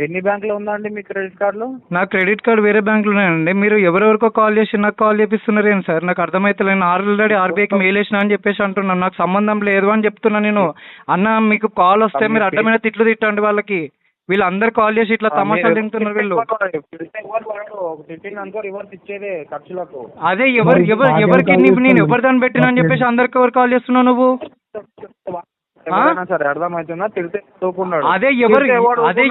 ఎన్ని బ్యాంకులో ఉందండి మీ క్రెడిట్ కార్డులు? నా క్రెడిట్ కార్డు వేరే బ్యాంకులో ఉన్నాయండి. మీరు ఎవరెవరికో కాల్ చేసి నాకు కాల్ చేపిస్తున్నారు ఏంటి సార్? నాకు అర్థమైతలేదు. నేను ఆల్రెడీ ఆర్బీఐకి మెయిల్ వేసిన అని చెప్పేసి అంటున్నాను. నాకు సంబంధం లేదు అని చెప్తున్నా నేను. అన్న మీకు కాల్ వస్తే మీరు అడ్డమైన తిట్లు తిట్టండి వాళ్ళకి. వీళ్ళందరూ కాల్ చేసి ఇట్లా తమాషాలు తింటున్నారు వీళ్ళు. అదే ఎవరికి నేను ఎవరి దాన్ని పెట్టినా అని చెప్పేసి అందరికి ఎవరు కాల్ చేస్తున్నావు నువ్వు? అదే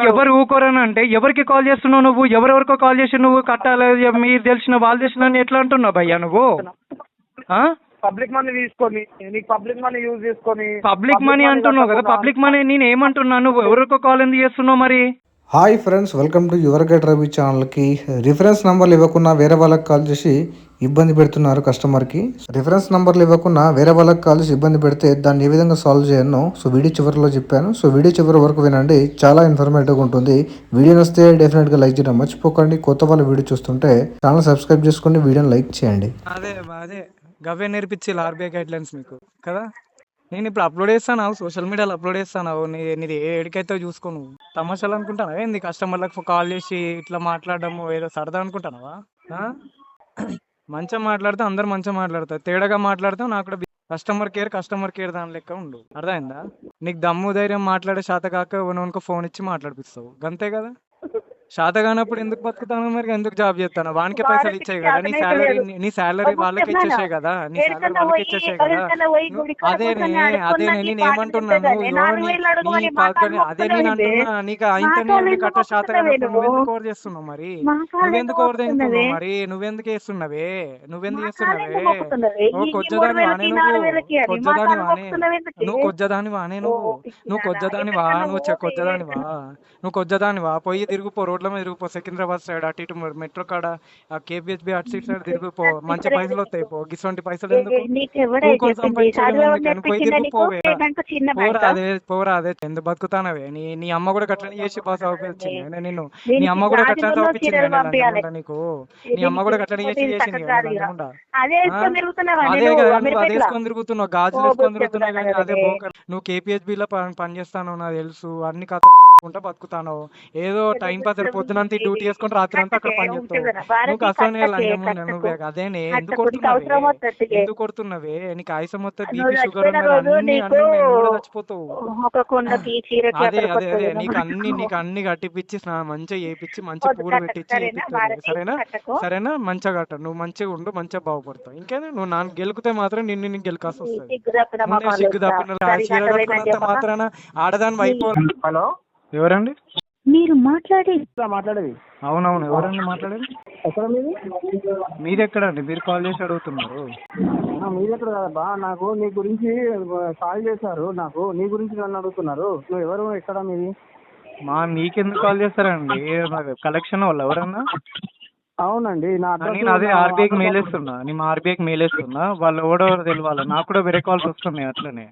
ఎవరు ఊకోరని అంటే ఎవరికి కాల్ చేస్తున్నావు నువ్వు? ఎవరెవరికో కాల్ చేసి నువ్వు కట్టాలి మీరు తెలిసిన వాళ్ళు తెలిసిన ఎట్లా అంటున్నావు భయ్యా నువ్వు? పబ్లిక్ మనీ తీసుకొని పబ్లిక్ మనీ యూజ్ చేసుకొని పబ్లిక్ మనీ అంటున్నావు కదా. పబ్లిక్ మనీ నేను ఏమంటున్నాను? నువ్వు ఎవరికో కాల్ ఎందుకు చేస్తున్నావు మరి? Hi friends, welcome to your guide Ravi ఛానల్కి. రిఫరెన్స్ నెంబర్లు ఇవ్వకుండా వేరే వాళ్ళకి కాల్ చేసి ఇబ్బంది పెడుతున్నారు కస్టమర్కి. రిఫరెన్స్ నెంబర్లు ఇవ్వకుండా వేరే వాళ్ళకి కాల్ చేసి ఇబ్బంది పెడితే దాన్ని ఏ విధంగా సాల్వ్ చేయను సో వీడియో చివరిలో చెప్పాను. సో వీడియో చివరి వరకు వినండి, చాలా ఇన్ఫర్మేటివ్గా ఉంటుంది. వీడియో వస్తే డెఫినెట్గా లైక్ చేయడం మర్చిపోకండి. కొత్త వాళ్ళ వీడియో చూస్తుంటే ఛానల్ సబ్స్క్రైబ్ చేసుకోండి, వీడియోని లైక్ చేయండి. అదే గవే నేర్పించాలి ఆర్బీఐ గైడ్ లైన్స్ మీకు కదా. నేను ఇప్పుడు అప్లోడ్ చేస్తాను, సోషల్ మీడియాలో అప్లోడ్ చేస్తాను. నీది ఏడికైతే చూసుకోను. తమాషాలు అనుకుంటాను ఏంది? కస్టమర్లకు కాల్ చేసి ఇట్లా మాట్లాడడము ఏదో సరదా అనుకుంటానవా? మంచిగా మాట్లాడితే అందరు మంచిగా మాట్లాడతారు, తేడాగా మాట్లాడితే నాకు కూడా కస్టమర్ కేర్ దాని లెక్క ఉండు. అర్థమైందా? నీకు దమ్ము ధైర్యం మాట్లాడే శాత కాక నువ్వు ఫోన్ ఇచ్చి మాట్లాడిపిస్తావు, గంతే కదా. శాత కానప్పుడు ఎందుకు బతుకుతాను మరి? ఎందుకు జాబ్ చేస్తాను? వానికే పైసలు ఇచ్చాయి కదా. నీ శాలరీ వాళ్ళకి ఇచ్చేసాయి కదా. నీ శాలరీ వాళ్ళకి ఇచ్చేసాయి కదా. అదే నేను ఏమంటున్నాను, అదే నేను అంటున్నా. నీకు ఇంటర్వ్యూ కట్ట శాత కానప్పుడు నువ్వెందుకు ఓవర్ చేస్తున్నావు మరి? నువ్వెందుకు ఓవర్ చేస్తున్నావు మరి? నువ్వెందుకు చేస్తున్నావే? ఓ కొజ్జదాని వానే నువ్వు కొజ్జదానివా పోయి తిరుగుపో, రోడ్ల మీద తిరిగిపో, సికింద్రాబాద్ సైడ్ అటు ఇటు మెట్రో కాడ కేపీహెచ్బి అటు సైడ్ తిరిగిపో, మంచి పైసలు వస్తాయి. పో గిసొంటి పైసలు ఎందుకు పోరా అదే ఎందుకు బతుకుతానవే? నీ అమ్మ కూడా గట్లని చేసి బాగా చదివించింది నిన్ను. నీ అమ్మ కూడా గట్లని చదివించింది నీకు. నీ అమ్మ కూడా గట్లని చేసింది అదే కదా. నువ్వు అదే వేసుకొని తిరుగుతున్నావు, గాజులు వేసుకొని తిరుగుతున్నావు కానీ అదే బోకర్. నువ్వు కేపీహెచ్బిలో పనిచేస్తాను నాకు తెలుసు. అన్ని కథ బతుకుతాను. ఏదో టైం పాస్ పొద్దునంతా డ్యూటీ చేసుకుని రాత్రి అంతా అక్కడ పని చేస్తావు. నువ్వు అసలు నువ్వే అదేనే ఎందుకు కొడుతున్నవే? నీకు ఆయుసం మొత్తం బీపీ షుగర్ అన్ని చచ్చిపోతావు. అదే నీకు అన్ని కట్టిపిచ్చి మంచిగా చేయించి మంచిగా పూలు పెట్టించి సరేనా? మంచిగా కట్ట. నువ్వు మంచిగా ఉండు, మంచిగా బాగుపడతావు. ఇంకేనా నువ్వు నాన్న గెలుకుతే మాత్రం నిన్ను గెలకాల్సి వస్తుంది. సిగ్గు తప్పినంత మాత్రాన ఆడదాని అయిపోవాలి. హలో, ఎవరండి మీరు మాట్లాడేది? అవునవును, ఎవరండి మాట్లాడేది? ఎక్కడ మీది ఎక్కడండి? మీరు కాల్ చేసి అడుగుతున్నారు. మీది ఎక్కడ కాదబ్బా. నాకు నీ గురించి కాల్ చేశారు, నాకు నీ గురించి నన్ను అడుగుతున్నారు. నువ్వు ఎవరు, ఎక్కడ మీది? మీకెందుకు కాల్ చేస్తారండి? కలెక్షన్ వాళ్ళు ఎవరన్నా? అవునండి, నేను అదే ఆర్బీఐకి మెయిల్ వేస్తున్నా. వాళ్ళు ఎవడెవరు తెలియాలి. నాకు కూడా వేరే కాల్స్ వస్తున్నాయి అట్లనే.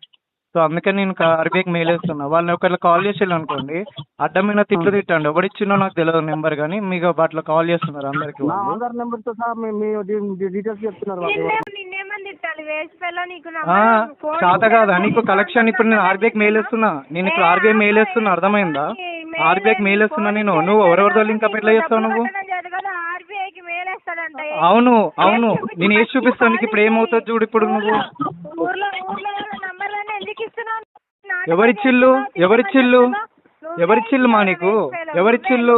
సో అందుకని నేను ఆర్బీఐకి మెయిల్ వేస్తున్నా. వాళ్ళని ఒకవేళ కాల్ చేసేయాలి అనుకోండి, అడ్డమైన తిట్లు తిట్టండి. ఎవరిచ్చినో నాకు తెలియదు నెంబర్, కానీ మీకు అట్లా కాల్ చేస్తున్నారు అందరికి. శాత కాదా నీకు కలెక్షన్? ఇప్పుడు నేను ఆర్బీఐకి మెయిల్ వేస్తున్నా. ఆర్బీఐ మెయిల్ వేస్తున్నా, అర్థమైందా? ఆర్బీఐకి మెయిల్ వేస్తున్నా నేను. నువ్వు ఎవరెవరితో లింక్ అప్ ఎట్లా చేస్తావు నువ్వు? అవును నేను వేసి చూపిస్తాను నీకు. ఇప్పుడు ఏమవుతుంది చూడు. ఇప్పుడు నువ్వు ఎవరిచ్చిల్లు మా నీకు? ఎవరిచ్చిల్లు?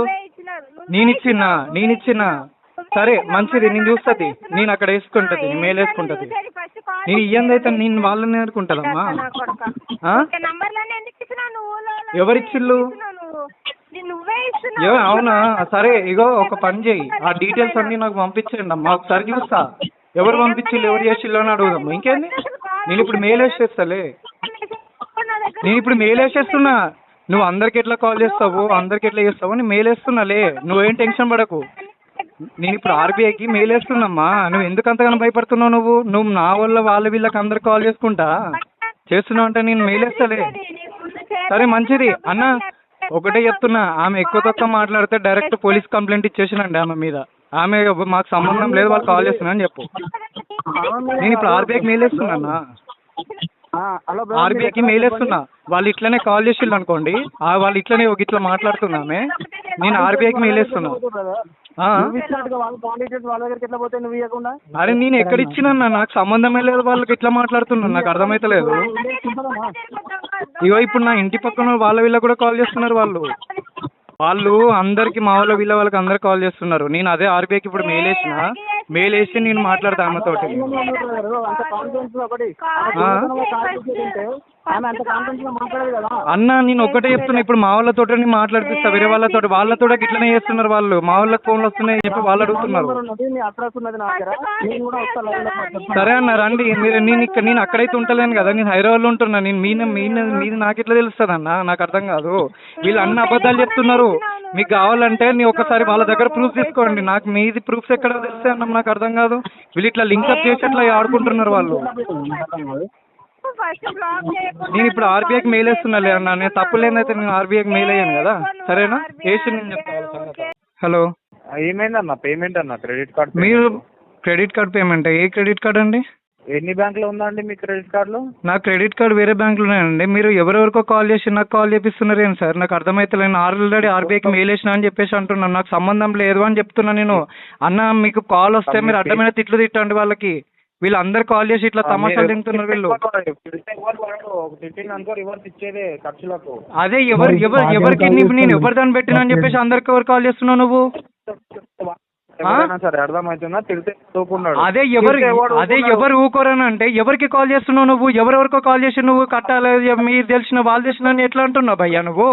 నేనిచ్చిన్నా సరే మంచిది, నేను చూస్తుంది. నేను అక్కడ వేసుకుంటది, నేను మెయిల్ వేసుకుంటది. నేను ఇయ్యందైతే నేను వాళ్ళని అనుకుంటానమ్మా. ఎవరిచ్చిల్లు? అవునా? సరే ఇగో ఒక పని చేయి, ఆ డీటెయిల్స్ అన్ని నాకు పంపించండి అమ్మా, ఒకసారి చూస్తా. ఎవరు పంపించిల్లు, ఎవరు చేసిల్లు అని అడుగుదాం. ఇంకేంది? నేను ఇప్పుడు మెయిల్ వేసేస్తాలే. నువ్వు అందరికి ఎట్లా కాల్ చేస్తావు, అందరికి ఎట్లా చేస్తావు అని మెయిల్ వేస్తున్నాలే. నువ్వేం టెన్షన్ పడకు. నేను ఇప్పుడు ఆర్బీఐకి మెయిల్ వేస్తున్నామ్మా. నువ్వు ఎందుకు అంతగానో భయపడుతున్నావు? నువ్వు నా వల్ల వీళ్ళకి అందరికి కాల్ చేస్తున్నావు అంటే నేను మెయిల్ వేస్తాలే. సరే మంచిది అన్న. ఒకటే చెప్తున్నా, ఆమె ఎక్కువ తక్కువ మాట్లాడితే డైరెక్ట్ పోలీస్ కంప్లైంట్ ఇచ్చేసినండి ఆమె మీద. ఆమె మాకు సంబంధం లేదు, వాళ్ళు కాల్ చేస్తున్నా అని చెప్పు. నేను ఇప్పుడు ఆర్బీఐకి మెయిల్ వేస్తున్నా. హలో ఆర్బీఐకి మెయిల్ వేస్తున్నా. వాళ్ళు ఇట్లనే కాల్ చేసిళ్ళు అనుకోండి, వాళ్ళు ఇట్లనే ఇట్లా మాట్లాడుతున్నామే, నేను ఆర్బీఐకి మెయిల్ వేస్తున్నా. అరే నేను ఎక్కడ ఇచ్చినా, నాకు సంబంధమే లేదు, వాళ్ళకి ఇట్లా మాట్లాడుతున్నాను, నాకు అర్థమైతలేదు. ఇగో ఇప్పుడు నా ఇంటి పక్కన వీళ్ళ కూడా కాల్ చేస్తున్నారు. వాళ్ళు అందరికి మా వాళ్ళకి అందరికి కాల్ చేస్తున్నారు. నేను అదే ఆర్బీఐకి ఇప్పుడు మెయిల్ వేసి నేను మాట్లాడతా అమ్మతోటి. అన్న నేను ఒక్కటే చెప్తున్నా, ఇప్పుడు మా వాళ్ళతో మాట్లాడిపిస్తా, వేరే వాళ్ళతో ఇట్లనే చేస్తున్నారు. వాళ్ళు మా వాళ్ళకి ఫోన్లు వస్తున్నాయి చెప్పి వాళ్ళు అడుగుతున్నారు. సరే అన్న రండి, నేను అక్కడైతే ఉంటలేను కదా, నేను హైదరాబాద్లో ఉంటున్నా. నేను మీది నాకు ఎట్లా తెలుస్తుంది అన్న, నాకు అర్థం కాదు. వీళ్ళు అన్ని అబద్ధాలు చెప్తున్నారు. మీకు కావాలంటే నీ ఒకసారి వాళ్ళ దగ్గర ప్రూఫ్ తీసుకోండి. నాకు మీది ప్రూఫ్స్ ఎక్కడ తెలిస్తే అన్న నాకు అర్థం కాదు. వీళ్ళు ఇట్లా లింకప్ చేసి అట్లా ఆడుకుంటున్నారు వాళ్ళు. నేను ఇప్పుడు ఆర్బీఐకి మెయిల్ వేస్తున్నాలే అన్న, నేను తప్పు లేదైతే నేను ఆర్బీఐకి మెయిల్ అయ్యాను కదా, సరేనా? వేసి నేను చెప్తాను. హలో, ఏమైందన్న పేమెంట్ అన్న? క్రెడిట్ కార్డ్ మీరు క్రెడిట్ కార్డ్ పేమెంట్ ఏ క్రెడిట్ కార్డ్ అండి? ఎన్ని బ్యాంకులో ఉందండి మీ క్రెడిట్ కార్డులో? నా క్రెడిట్ కార్డ్ వేరే బ్యాంకులో ఉన్నాయండి. మీరు ఎవరెవరికో కాల్ చేసి నాకు కాల్ చేపిస్తున్నారు ఏంటి సార్? నాకు అర్థమైతలేదు. ఆల్రెడీ ఆర్బీఐకి మెయిల్ వేసినా అని చెప్పేసి అంటున్నాను. నాకు సంబంధం లేదు అని చెప్తున్నా నేను. అన్న మీకు కాల్ వస్తే మీరు అడ్డమైన తిట్లు తిట్టండి వాళ్ళకి. వీళ్ళందరూ కాల్ చేసి ఇట్లా తమాషాలు తింటున్నారు వీళ్ళు. అదే ఎవరికి నేను ఎవరు దాన్ని పెట్టినా అని చెప్పేసి అందరికి ఎవరు కాల్ చేస్తున్నావు నువ్వు? అదే ఎవరు ఊకోరని అంటే ఎవరికి కాల్ చేస్తున్నావు నువ్వు? ఎవరెవరికో కాల్ చేసి నువ్వు కట్టాలి మీరు తెలిసిన వాళ్ళు తెలిసిన ఎట్లా అంటున్నావు భయ్యా నువ్వు?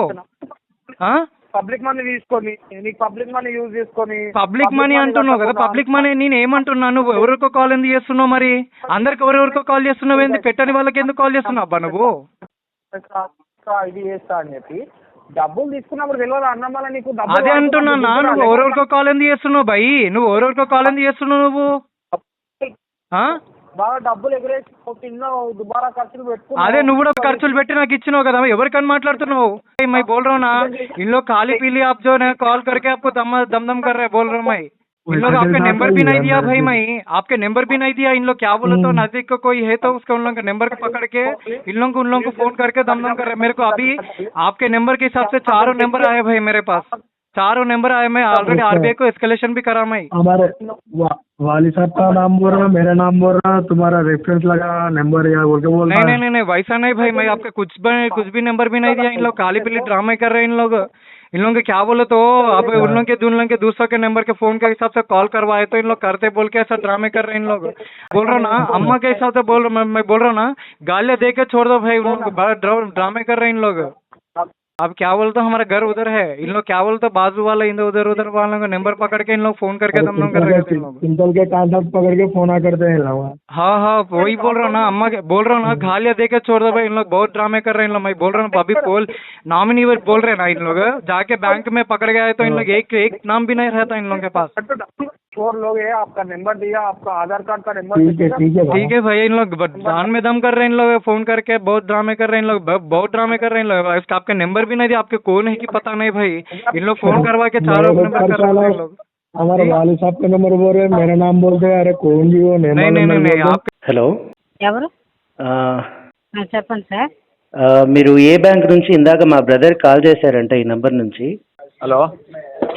పబ్లిక్ మనీ తీసుకొని నీకు పబ్లిక్ మనీ యూజ్ చేసుకొని పబ్లిక్ మనీ అంటున్నావు కదా. పబ్లిక్ మనీ నేను ఏమంటున్నాను? నువ్వు ఎవరికో కాల్ ఎందుకు చేస్తున్నావు? మరి అందరికి ఎవరెవరికో కాల్ చేస్తున్నావు ఏంది? పెట్టని వాళ్ళకి ఎందుకు కాల్ చేస్తున్నావు అబ్బా నువ్వు? ఇది చేస్తా అని చెప్పి డబ్బులు తీసుకున్నప్పుడు తెలియదు అన్న వల్ల నీకు. అదే అంటున్నా, నువ్వు ఎవరెవరికో కాల్ ఎందుకు చేస్తున్నావు భయ్? నువ్వు ఎవరెవరికో కాల్ ఎందుకు చేస్తున్నావు నువ్వు? బాగా డబ్బులు ఎగరేసి దుబారా ఖర్చులు పెట్టుకో. అదే నువ్వు కూడా ఖర్చులు పెట్టి నాకు ఇచ్చినావు కదా, ఎవరికని మాట్లాడుతున్నావు? मैं बोल रहा हूँ ना, इन लोग खाली पीली आप जो है कॉल करके आपको दम दम कर रहे हैं, बोल रहा हूँ मैं. इन लोग आपका नंबर भी नहीं दिया भाई, मैं आपके नंबर भी नहीं दिया. इन लोग क्या बोले तो नजदीक को कोई है तो उसका उन लोगों का नंबर पकड़ के उन लोगों को फोन करके दम कर रहे हैं. मेरे को अभी आपके नंबर के हिसाब से 4 नंबर आए भाई मेरे पास, 4 नंबर आए. मैं ऑलरेडी आरबीआई को एस्केलेशन भी करा. मैं हमारे वाली साहब का नाम बोल रहा, मेरा नाम बोल रहा, तुम्हारा रेफरेंस लगा नंबर या बोल के बोल रहा. नहीं वैसा नहीं भाई, मैं आपका कुछ भी नंबर भी नहीं दिया. इन लोग काली पीली ड्रामे कर रहे हैं. इन लोगों के क्या बोले तो अब उन लोगों के दूसरों के नंबर के फोन के हिसाब से कॉल करवाए तो इन लोग करते बोल के ऐसा ड्रामे कर रहे हैं इन लोग. बोल रहा ना अम्मा के हिसाब से बोल रहा, मैं बोल रहा ना गालियाँ दे के छोड़ दो भाई. उन लोग बड़ा ड्रामे कर रहे हैं इन लोग. अब क्या बोलते हमारा घर उधर है, इन लोग क्या बोलते बाजू वाला उधर वालों का नंबर पकड़ के इन लोग फोन करके दम कर रहे थे. सिंपल के कांटेक्ट पकड़ के फोन करते हैं. हाँ वही बोल रहा हूँ ना, अम्मा बोल रहा हूँ ना गालियाँ दे के छोड़ दो भाई. इन लोग बहुत ड्रामे कर रहे हैं इन लोग. मैं बोल रहा हूँ अभी बोल नॉमिनी बोल रहे हैं ना, इन लोग जाके बैंक में पकड़ गए तो इन लोग एक नाम भी नहीं रहता इन लोगों के पास. 4 लोग है, आपका नंबर दिया, आपका आधार कार्ड का नंबर. ठीक है भाई. इन लोग जान में दम कर रहे हैं इन लोग, फोन करके बहुत ड्रामे कर रहे हैं इन लोग, बहुत ड्रामे कर रहे हैं इन लोग. आपका नंबर भी नहीं दिया, आपके कौन है कि पता नहीं भाई. इन लोग फोन करवा के 4 नंबर कर रहे हैं लोग. हमारे वाली साहब का नंबर बोल रहे, मेरा नाम बोलते हैं. अरे कौन जी वो? नहीं आप. హలో ఎవరు చెప్పండి సార్. మీరు ఏ బ్యాంక్ నుంచి? ఇందాక మా బ్రదర్ కాల్ చేశారంట ఈ నంబర్ నుంచి. హలో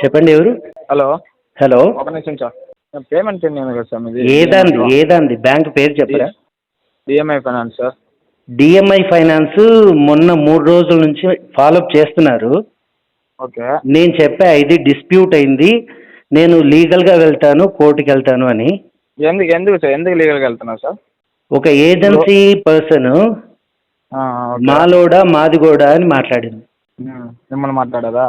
చెప్పండి ఎవరు? హలో హలో ఒక నిమిషం సార్. పేమెంట్ ఎన్ని కదా సార్ మీది? ఏదాంది బ్యాంక్ పేరు చెప్పరా? DMI finance sir. DMI finance మొన్న 3 రోజుల నుంచి ఫాలోఅప్ చేస్తున్నారు. ఓకే, నేను చెప్పా ఇది డిస్ప్యూట్ అయింది, నేను లీగల్గా వెళ్తాను, కోర్టుకి వెళ్తాను అని. ఎందుకు సార్, ఎందుకు లీగల్గా వెళ్తున్నారు సార్? ఒక ఏజెన్సీ పర్సన్ మాలోడా మాదిగోడా అని మాట్లాడింది. మిమ్మల్ని మాట్లాడదా?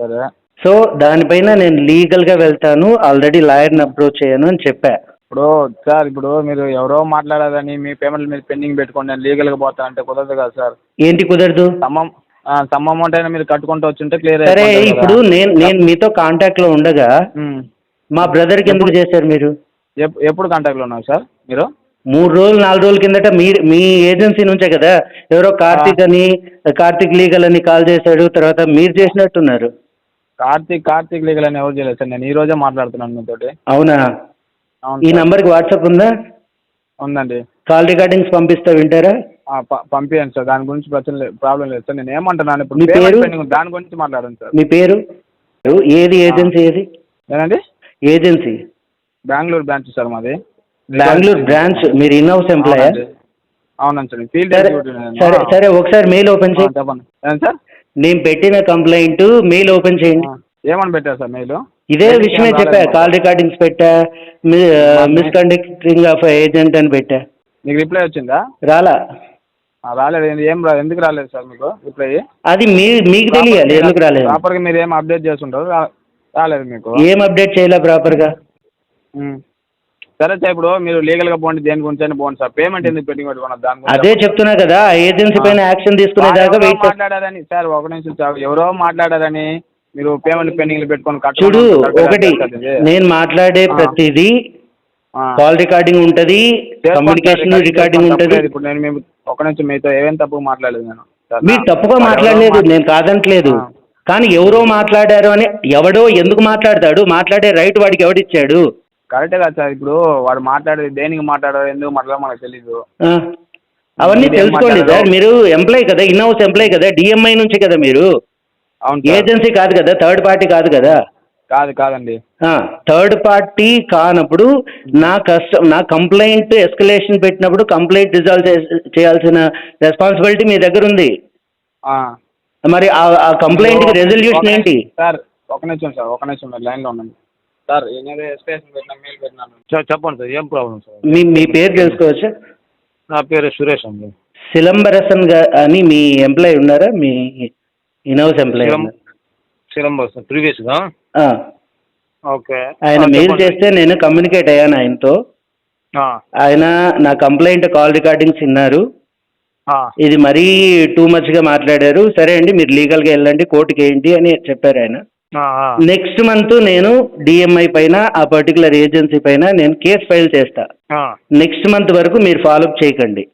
సరే. సో దానిపైన నేను లీగల్గా వెళ్తాను, ఆల్రెడీ లాయర్ని అప్రోచ్ అయ్యాను అని చెప్పా. ఇప్పుడు సార్ ఇప్పుడు మీరు ఎవరో మాట్లాడాలని మీ పేమెంట్ మీరు పెండింగ్ పెట్టుకోండి, నేను లీగల్గా పోతా అంటే కుదరదు కదా సార్. ఏంటి కుదరదు? సమ్ అమౌంట్ అయినా మీరు కట్టుకుంటూ వచ్చుంటే క్లియర్. సరే ఇప్పుడు నేను మీతో కాంటాక్ట్లో ఉండగా మా బ్రదర్కి ఎందుకు చేశారు మీరు? ఎప్పుడు కాంటాక్ట్లో ఉన్నారు సార్ మీరు? 3 రోజులు 4 రోజుల కిందట మీ ఏజెన్సీ నుంచే కదా ఎవరో కార్తిక్ లీగల్ అని కాల్ చేశాడు, తర్వాత మీరు చేసినట్టున్నారు. కార్తిక్ లీగల్ అని ఎవరు చేయలేదు సార్, నేను ఈ రోజే మాట్లాడుతున్నాను మీతోటి. అవునా? ఈ నంబర్కి వాట్సాప్ ఉందా? ఉందండి. కాల్ రికార్డింగ్స్ పంపిస్తా, వింటారా? పంపించండి సార్, దాని గురించి ప్రాబ్లం లేదు సార్. నేను ఏమంటున్నాను ఇప్పుడు మీ పేమెంట్ పేరు? పెండింగ్ ఉంది, దాని గురించి మాట్లాడండి సార్. మీ పేరు ఏది? ఏజెన్సీ ఏది? ఏనండి? ఏజెన్సీ బెంగళూరు బ్రాంచ్ సార్ మాది. బెంగళూరు బ్రాంచ్. మీరు ఇన్ హౌస్ ఎంప్లాయా? అవునండి సార్, ఫీల్డ్ సరే ఎగ్జిక్యూటివ్. సరే సరే, ఒకసారి మెయిల్ ఓపెన్ చేయి. చెప్పండి. ఏంటి సార్? నేను పెట్టిన కంప్లైంట్ మెయిల్ ఓపెన్ చేయండి. ఏమని పెట్టారు సార్ మెయిల్? ఇదే విషయమే చెప్పా. కాల్ రికార్డింగ్స్ పెట్టా, మిస్కండక్టింగ్ ఆఫ్ ఏజెంట్ అని పెట్టా. మీకు రిప్లై వచ్చిందా? రాలా. రాలేదు. ఎందుకు రాలేదు సార్ మీకు రిప్లై? అది మీకు తెలియాలి ఎందుకు రాలేదు. ప్రాపర్గా మీరు ఏం అప్డేట్ చేస్తుంటారు, రాలేదు మీకు. ఏం అప్డేట్ చేయలే ప్రాపర్గా. సరే సార్, ఇప్పుడు మీరు లీగల్గా పోండి, దేని గురించి అయినా పోండి సార్. పేమెంట్ ఎందుకు పెండింగ్ పెట్టుకున్నారు దాని గురించి? అదే చెప్తున్నా కదా, ఏజెన్సీ పైన యాక్షన్ తీసుకునేదాకా వెయిట్ మాట్లాడారని సార్. ఒక నిమిషం సార్, ఎవరో మాట్లాడారని మీరు పేమెంట్ పెండింగ్ పెట్టుకొని చూడు. ఒకటి, నేను మాట్లాడే ప్రతిదీ కాల్ రికార్డింగ్ ఉంటది, కమ్యూనికేషన్ రికార్డింగ్ ఉంటది. ఇప్పుడు నేను మేము ఒక నుంచి మీతో ఏమేమి తప్పు మాట్లాడలేదు నేను. మీరు తప్పుగా మాట్లాడలేదు, నేను కాదంటలేదు. కానీ ఎవరో మాట్లాడారు అని ఎవడో ఎందుకు మాట్లాడతాడు? మాట్లాడే రైట్ వాడికి ఎవడిచ్చాడు? కరెక్టే కదా సార్. ఇప్పుడు వాడు మాట్లాడేది దేనికి మాట్లాడారు, ఎందుకు మాట్లాడారో మనకు తెలీదు. అవన్నీ తెలుసుకోండి సార్. మీరు ఎంప్లాయ్ కదా, ఇన్ హౌస్ ఎంప్లాయ్ కదా, డిఎంఐ నుంచి కదా మీరు. అవును, ఏజెన్సీ కాదు కదా, థర్డ్ పార్టీ కాదు కదా. కాదండి. థర్డ్ పార్టీ కానప్పుడు నా కంప్లైంట్ ఎస్కలేషన్ పెట్టినప్పుడు కంప్లైంట్ రిజాల్వ్ చేయాల్సిన రెస్పాన్సిబిలిటీ మీ దగ్గర ఉంది. మరి ఆ కంప్లైంట్కి రెజల్యూషన్ ఏంటి? సార్ ఒక నిమిషం మీరు లైన్లో ఉండండి సార్. ఎస్కేషన్ పెట్టినా, మెయిల్ పెట్టినాను సార్. చెప్పండి సార్, ఏం ప్రాబ్లం సార్? మీ పేరు తెలుసుకోవచ్చా? నా పేరు సురేష్ అండి. సిలంబరసన్ అని మీ ఎంప్లాయ్ ఉన్నారా? మీ ఇన్ హౌస్ ఎంప్లాయ్? సిలంబస్ ప్రీవియస్గా. ఓకే. ఆయన మెయిల్ చేస్తే నేను కమ్యూనికేట్ అయ్యాను ఆయనతో. ఆయన నా కంప్లైంట్ కాల్ రికార్డింగ్స్ విన్నారు. ఇది మరీ టూ మచ్గా మాట్లాడారు. సరే అండి, మీరు లీగల్గా వెళ్ళండి, కోర్టుకి ఏంటి అని చెప్పారు ఆయన. నెక్స్ట్ మంత్ నేను డిఎంఐ పైన, ఆ పర్టికులర్ ఏజెన్సీ పైన నేను కేసు ఫైల్ చేస్తా. నెక్స్ట్ మంత్ వరకు మీరు ఫాలోఅప్ చేయకండి.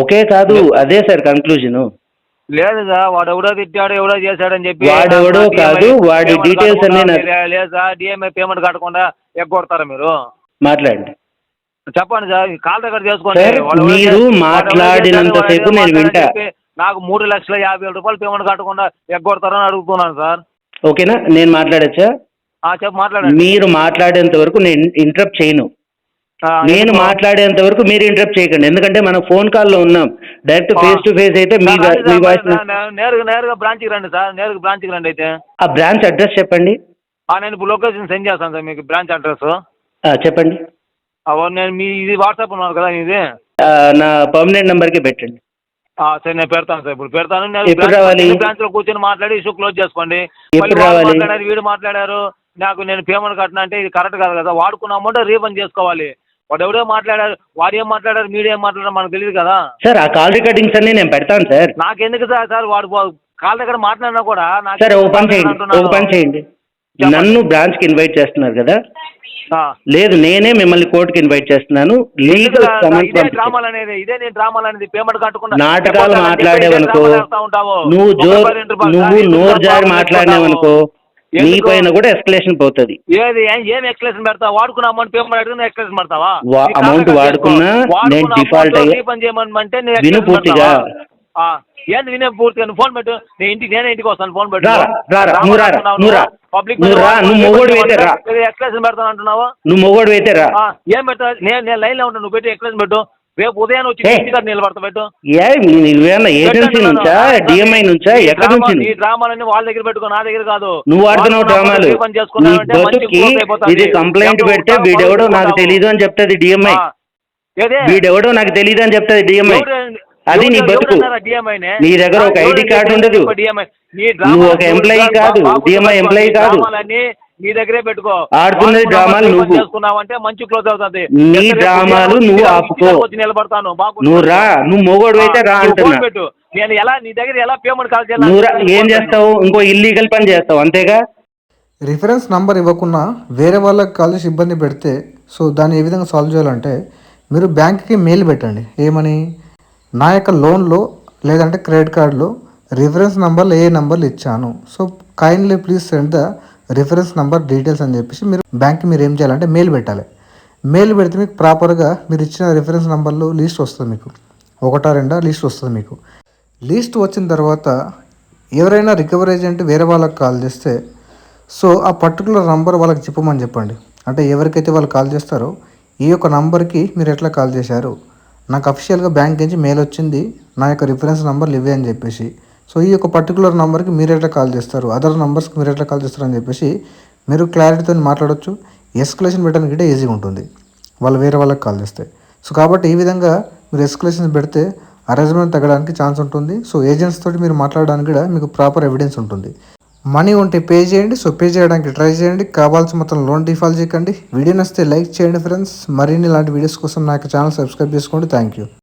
ఓకే కాదు, అదే సార్ కన్క్లూజన్. లేదు సార్, వాడు ఎవడో తిట్టాడు, ఎవడో చేశాడని చెప్పి వాడెవడో కాదు, వాడి డీటెయిల్స్ అన్ని లేదు సార్. డిఎంఐ పేమెంట్ కట్టకుండా ఎగ్గొడతారా మీరు? మాట్లాడండి. చెప్పండి సార్, కాల్ దగ్గర చేసుకోండి. మీరు మాట్లాడినంతసేపు నేను వింటా. నాకు 3,50,000 పేమెంట్ కట్టకుండా ఎగ్గొడతారని అడుగుతున్నాను సార్. ఓకేనా? నేను మాట్లాడచ్చా? చెప్పు, మాట్లాడండి. మీరు మాట్లాడేంత వరకు నేను ఇంటరప్ట్ చేయను. నేను మాట్లాడేంత వరకు మీరు ఇంటరప్ట్ చేయకండి. ఎందుకంటే మనం ఫోన్ కాల్లో ఉన్నాం. డైరెక్ట్ ఫేస్ టు ఫేస్ అయితే మీ వాయిస్. నేరుగా బ్రాంచ్కి రండి సార్, నేరుగా బ్రాంచ్కి రండి. అయితే ఆ బ్రాంచ్ అడ్రస్ చెప్పండి. నేను ఇప్పుడు లొకేషన్ సెండ్ చేస్తాను సార్ మీకు, బ్రాంచ్ అడ్రస్ చెప్పండి. నేను ఇది వాట్సాప్ ఉన్నారు కదా ఇది, నా పర్మనెంట్ నెంబర్కి పెట్టండి. సరే, నేను పెడతాను సార్. ఇప్పుడు పెడతాను. ఎప్పుడు రావాలి? బ్రాంచ్ లో కూర్చొని మాట్లాడి ఇష్యూ క్లోజ్ చేసుకోండి. ఎప్పుడు రావాలి? వీడు మాట్లాడారు, నేను పేమెంట్ కట్టినా అంటే ఇది కరెక్ట్ కాదు కదా. వాడుకున్న అమౌంట్ రీఫండ్ చేసుకోవాలి. వాడు ఎవడో మాట్లాడారు, వాడు ఏం మాట్లాడారు, మీరు ఏం మాట్లాడారు మనకు తెలియదు కదా సార్. ఆ కాల్ రికార్డింగ్స్ అన్ని నేను పెడతాను సార్. నాకెందుకు సార్ వాడు కాల్ దగ్గర మాట్లాడినా కూడా సరే, ఒక పని చేయండి. నన్ను బ్రాంచ్కి ఇన్వైట్ చేస్తున్నారు కదా, లేదు నేనే మిమ్మల్ని కోర్టుకి ఇన్వైట్ చేస్తున్నాను. లీగల్ నాటకాలు మాట్లాడేవనుకో, నువ్వు నోరు జారి మాట్లాడినావనుకో, నీ పైన కూడా ఎస్కలేషన్ పోతుంది. ఏం ఎక్స్ప్లెనేషన్ పెడతావు? వాడుకున్న అమౌంట్ పేమెంట్ అడిగిన ఎక్స్ప్లెనేషన్ పెడతావా? అమౌంట్ వాడుకున్నా నేను డిఫాల్ట్ విను పూర్తిగా. ఏంది వినే పూర్తిగా? నువ్వు ఫోన్ పెట్టు, నేనే ఇంటికి వస్తాను. ఫోన్ పెట్టు. నువ్వు మొగోడు అయితే రా. ఎక్స్ప్లెనేషన్ పెడతాను అంటున్నావా? నువ్వు మొగోడు అయితే రా. ఏం పెట్టా? నేను లైన్ లో ఉంటాను, నువ్వు పెట్టి ఎక్స్ప్లెనేషన్ పెట్టు. రేపు ఉదయం వచ్చి ఇంటికి నిలబడతా పెట్టు. నువ్వేనా ఏజెన్సీ నుంచా, డిఎంఐ నుంచా, ఎక్కడి నుంచి? ఈ డ్రామాలన్నీ వాళ్ళ దగ్గర పెట్టుకో, నా దగ్గర కాదు. నువ్వు ఆడుతున్నావు డ్రామాలు. ఇది కంప్లైంట్ పెడితే వీడెవడో నాకు తెలీదు అని చెప్తుంది డిఎంఐ. వీడెవడో నాకు తెలీదు అని చెప్తుంది డిఎంఐ. అది నీ బతుకు. నీ దగ్గర ఒక ఐడి కార్డు ఉండదు. నువ్వు ఒక ఎంప్లాయీ కాదు, డిఎంఐ ఎంప్లాయీ కాదు. నీ దగ్గరే పెట్టుకో. ఆడుతున్నది డ్రామాలు నువ్వు. చేసుకున్నావంటే మంచి క్లోజ్ అవుతుంది. నీ డ్రామాలు నువ్వు ఆపుకో. నిలబడతాను. నువ్వు రా, నువ్వు మొగోడు అయితే రా అంటున్నా. నేను ఎలా నీ దగ్గర ఎలా పేమెంట్ కాల్ చేయాలి? నువ్వు ఏం చేస్తావు? ఇంకో ఇల్లీగల్ పని చేస్తావు, అంతేగా. రిఫరెన్స్ నంబర్ ఇవ్వకుండా వేరే వాళ్ళకి కాల్ చేసి ఇబ్బంది పెడితే సో దాన్ని ఏ విధంగా సాల్వ్ చేయాలంటే మీరు బ్యాంక్కి మెయిల్ పెట్టండి. ఏమని? నా యొక్క లోన్లో లేదంటే క్రెడిట్ కార్డులో రిఫరెన్స్ నంబర్లు ఏ నంబర్లు ఇచ్చాను, so kindly please send the reference number details అని చెప్పేసి మీరు బ్యాంక్కి మీరు ఏం చేయాలంటే మెయిల్ పెట్టాలి. మెయిల్ పెడితే మీకు ప్రాపర్గా మీరు ఇచ్చిన రిఫరెన్స్ నంబర్లు లిస్ట్ వస్తుంది మీకు. ఒకటా రెండా లిస్ట్ వస్తుంది మీకు. లిస్ట్ వచ్చిన తర్వాత ఎవరైనా రికవరీ ఏజెంట్ వేరే వాళ్ళకి కాల్ చేస్తే సో ఆ పర్టికులర్ నంబర్ వాళ్ళకి చెప్పమని చెప్పండి. అంటే ఎవరికైతే వాళ్ళు కాల్ చేస్తారో ఈ యొక్క నంబర్కి మీరు ఎట్లా కాల్ చేశారు, నాకు అఫీషియల్గా బ్యాంక్ నుంచి మెయిల్ వచ్చింది, నా యొక్క రిఫరెన్స్ నెంబర్లు ఇవే అని చెప్పేసి, సో ఈ యొక్క పర్టికులర్ నెంబర్కి మీరు ఎట్లా కాల్ చేస్తారు, అదర్ నెంబర్స్కి మీరు ఎట్లా కాల్ చేస్తారు అని చెప్పేసి మీరు క్లారిటీతో మాట్లాడవచ్చు. ఎస్కలేషన్ పెట్టడానికి కూడా ఈజీగా ఉంటుంది వాళ్ళు వేరే వాళ్ళకి కాల్ చేస్తే. సో కాబట్టి ఈ విధంగా మీరు ఎస్కలేషన్ పెడితే అరేంజ్మెంట్ తగ్గడానికి ఛాన్స్ ఉంటుంది. సో ఏజెంట్స్ తోటి మీరు మాట్లాడడానికి కూడా మీకు ప్రాపర్ ఎవిడెన్స్ ఉంటుంది. మనీ ఉంటే పే చేయండి. సో పే చేయడానికి ట్రై చేయండి. కావాల్సిన మొత్తం లోన్ డిఫాల్ట్ చేయకండి. వీడియో నచ్చితే లైక్ చేయండి ఫ్రెండ్స్. మరిన్ని ఇలాంటి వీడియోస్ కోసం నా యొక్క ఛానల్ సబ్స్క్రైబ్ చేసుకోండి. Thank you.